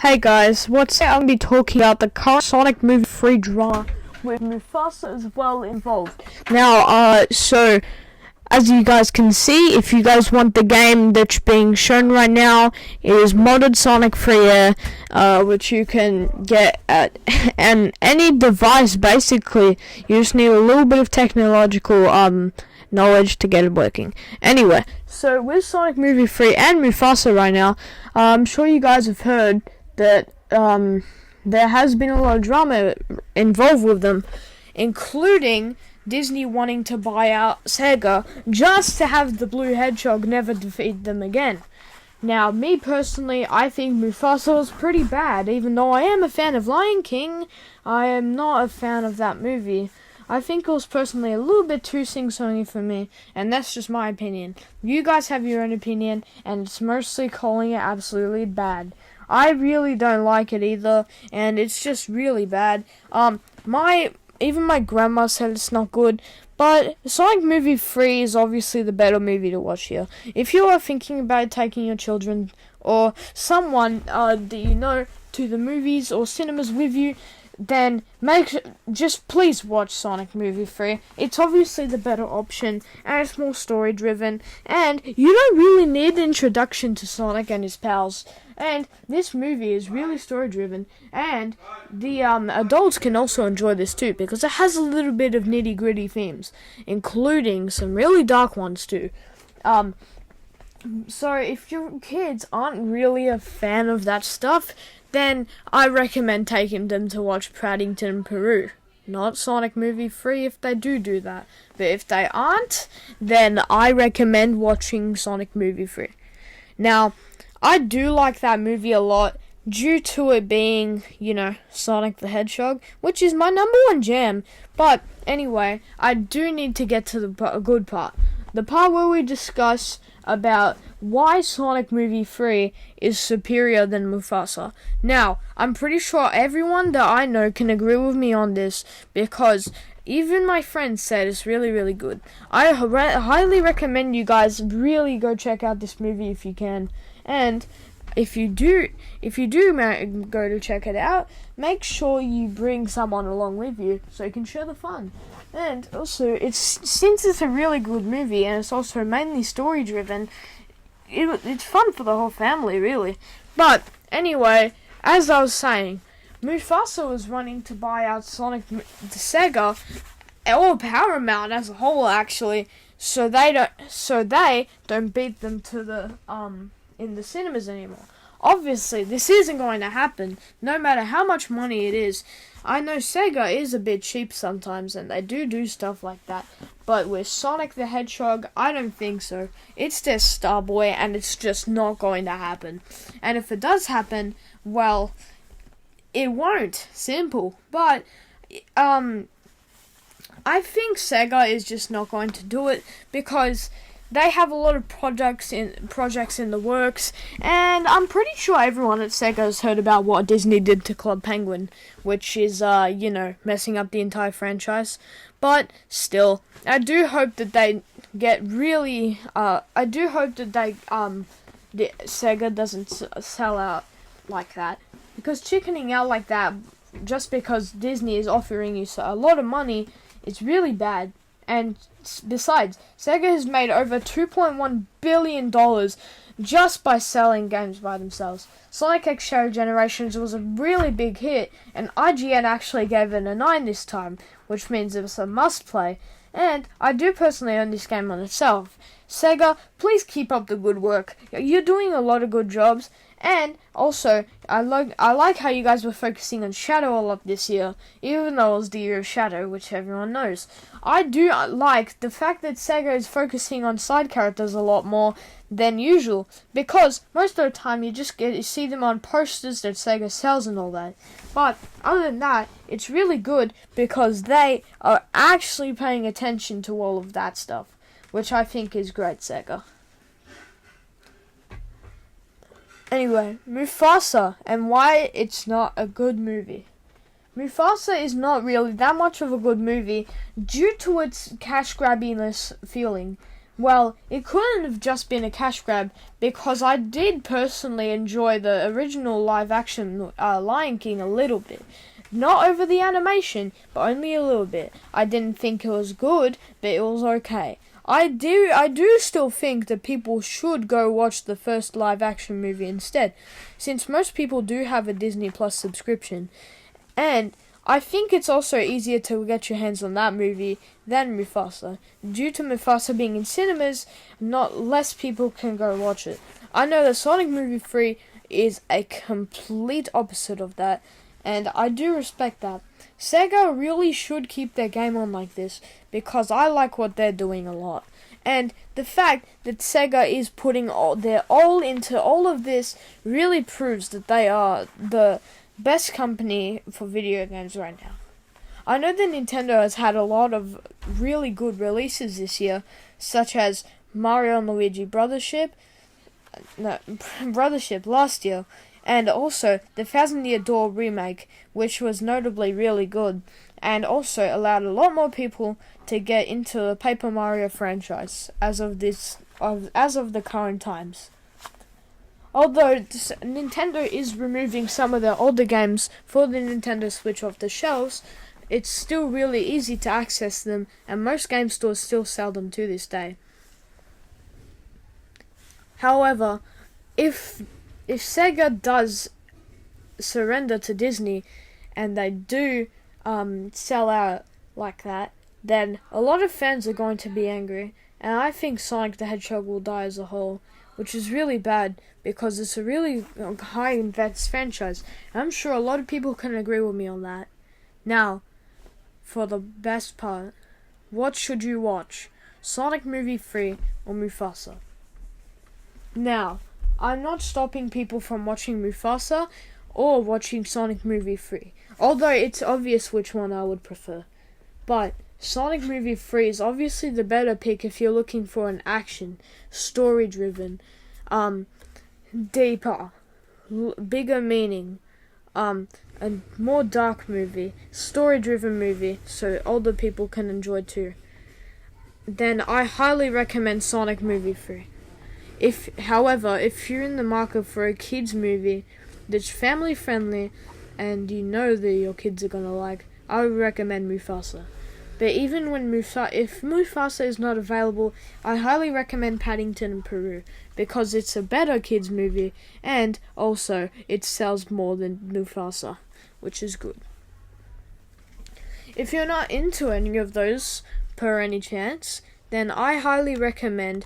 Hey guys, what's up? I'm going to be talking about the current Sonic movie free drama with Mufasa as well involved. Now, so as you guys can see, if you guys want the game that's being shown right now, it is modded Sonic Free Air, which you can get at any device. Basically, you just need a little bit of technological knowledge to get it working. Anyway, so with Sonic Movie Free and Mufasa right now, I'm sure you guys have heard that there has been a lot of drama involved with them, including Disney wanting to buy out Sega just to have the Blue Hedgehog never defeat them again. Now, me personally, I think Mufasa was pretty bad. Even though I am a fan of Lion King, I am not a fan of that movie. I think it was personally a little bit too sing-songy for me, and that's just my opinion. You guys have your own opinion, and it's mostly calling it absolutely bad. I really don't like it either, and it's just really bad. Even my grandma said it's not good, but Sonic Movie 3 is obviously the better movie to watch here. If you are thinking about taking your children or someone that you know to the movies or cinemas with you, then just please watch Sonic Movie 3. It's obviously the better option, and it's more story driven, and you don't really need an introduction to Sonic and his pals. And this movie is really story driven, and the adults can also enjoy this too, because it has a little bit of nitty gritty themes, including some really dark ones too. So if your kids aren't really a fan of that stuff, then I recommend taking them to watch Paddington Peru. Not Sonic Movie 3 if they do that. But if they aren't, then I recommend watching Sonic Movie 3. Now, I do like that movie a lot due to it being, Sonic the Hedgehog, which is my number one jam. But anyway, I do need to get to the good part. The part where we discuss about why Sonic Movie 3 is superior than Mufasa. Now, I'm pretty sure everyone that I know can agree with me on this, because even my friends said it's really, really good. I highly recommend you guys really go check out this movie if you can. And if you do go to check it out, make sure you bring someone along with you so you can share the fun. And also, since it's a really good movie and it's also mainly story driven, it's fun for the whole family, really. But anyway, as I was saying, Mufasa was running to buy out Sonic, the Sega, or Paramount as a whole, actually, so they don't beat them to the in the cinemas anymore. Obviously, this isn't going to happen, no matter how much money it is. I know Sega is a bit cheap sometimes, and they do stuff like that. But with Sonic the Hedgehog, I don't think so. It's their star boy, and it's just not going to happen. And if it does happen, well, it won't. Simple. But, I think Sega is just not going to do it, because they have a lot of projects in the works, and I'm pretty sure everyone at Sega has heard about what Disney did to Club Penguin, which is, messing up the entire franchise. But still, I do hope that they get really, Sega doesn't sell out like that, because chickening out like that just because Disney is offering you a lot of money is really bad. And besides, Sega has made over $2.1 billion just by selling games by themselves. Sonic X Shadow Generations was a really big hit, and IGN actually gave it a 9 this time, which means it was a must-play. And I do personally own this game on itself. Sega, please keep up the good work. You're doing a lot of good jobs. And also, I like how you guys were focusing on Shadow a lot this year, even though it was the year of Shadow, which everyone knows. I do like the fact that Sega is focusing on side characters a lot more than usual, because most of the time you see them on posters that Sega sells and all that. But other than that, it's really good because they are actually paying attention to all of that stuff, which I think is great, Sega. Anyway, Mufasa, and why it's not a good movie. Mufasa is not really that much of a good movie due to its cash grabbiness feeling. Well, it couldn't have just been a cash grab, because I did personally enjoy the original live-action Lion King a little bit. Not over the animation, but only a little bit. I didn't think it was good, but it was okay. I do still think that people should go watch the first live-action movie instead, since most people do have a Disney Plus subscription. And I think it's also easier to get your hands on that movie than Mufasa. Due to Mufasa being in cinemas, not less people can go watch it. I know that Sonic Movie 3 is a complete opposite of that, and I do respect that. Sega really should keep their game on like this, because I like what they're doing a lot. And the fact that Sega is putting their all into all of this really proves that they are the best company for video games right now. I know that Nintendo has had a lot of really good releases this year, such as Mario and Luigi Brothership last year, and also the Thousand Year Door remake, which was notably really good, and also allowed a lot more people to get into the Paper Mario franchise as of the current times. Although Nintendo is removing some of their older games for the Nintendo Switch off the shelves, it's still really easy to access them, and most game stores still sell them to this day. However, if Sega does surrender to Disney, and they do sell out like that, then a lot of fans are going to be angry, and I think Sonic the Hedgehog will die as a whole, which is really bad, because it's a really high-invest franchise. I'm sure a lot of people can agree with me on that. Now, for the best part, what should you watch? Sonic Movie 3 or Mufasa? Now, I'm not stopping people from watching Mufasa or watching Sonic Movie 3, although it's obvious which one I would prefer. But Sonic Movie 3 is obviously the better pick if you're looking for an action, story-driven, deeper, bigger meaning, a more dark movie, story-driven movie, so older people can enjoy too. Then I highly recommend Sonic Movie 3. However, if you're in the market for a kids movie that's family friendly and you know that your kids are gonna like, I would recommend Mufasa. But even if Mufasa is not available, I highly recommend Paddington in Peru, because it's a better kids movie, and also it sells more than Mufasa, which is good. If you're not into any of those, per any chance, then I highly recommend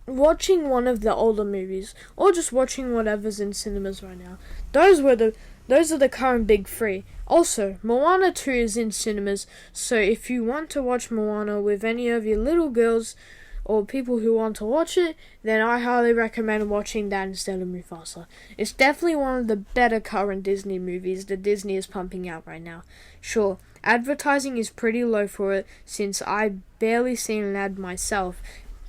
watching one of the older movies, or just watching whatever's in cinemas right now. Those are the current big three. Also, Moana 2 is in cinemas, so if you want to watch Moana with any of your little girls or people who want to watch it, then I highly recommend watching that instead of Mufasa. It's definitely one of the better current Disney movies that Disney is pumping out right now. Sure, advertising is pretty low for it, since I barely seen an ad myself,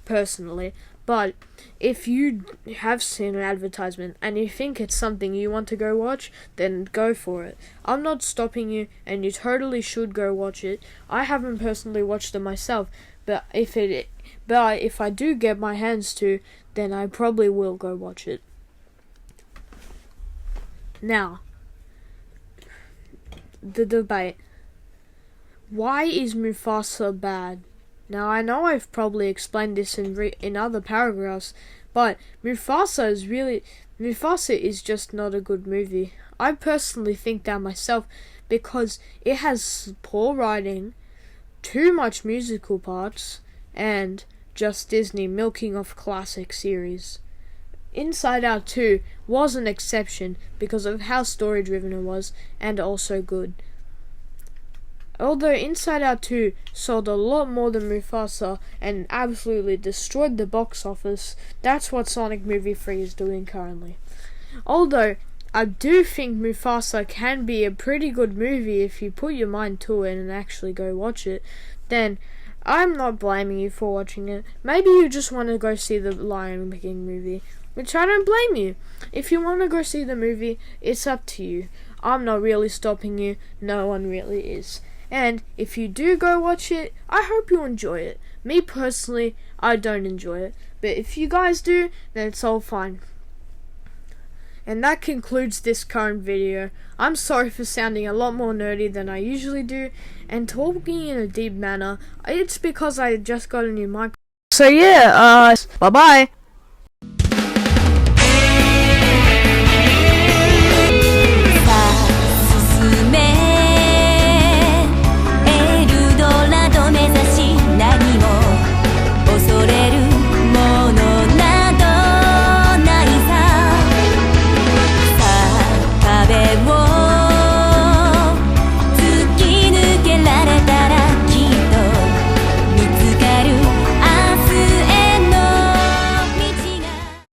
personally. But if you have seen an advertisement and you think it's something you want to go watch, then go for it. I'm not stopping you, and you totally should go watch it. I haven't personally watched it myself, but if I do get my hands to, then I probably will go watch it. Now, the debate. Why is Mufasa bad? Now, I know I've probably explained this in other paragraphs, but Mufasa is just not a good movie. I personally think that myself, because it has poor writing, too much musical parts, and just Disney milking off classic series. Inside Out 2 was an exception because of how story-driven it was, and also good. Although Inside Out 2 sold a lot more than Mufasa and absolutely destroyed the box office, that's what Sonic Movie 3 is doing currently. Although I do think Mufasa can be a pretty good movie if you put your mind to it and actually go watch it, then I'm not blaming you for watching it. Maybe you just want to go see the Lion King movie, which I don't blame you. If you want to go see the movie, it's up to you. I'm not really stopping you. No one really is. And if you do go watch it, I hope you enjoy it. Me personally, I don't enjoy it. But if you guys do, then it's all fine. And that concludes this current video. I'm sorry for sounding a lot more nerdy than I usually do, and talking in a deep manner. It's because I just got a new mic. So yeah, bye bye.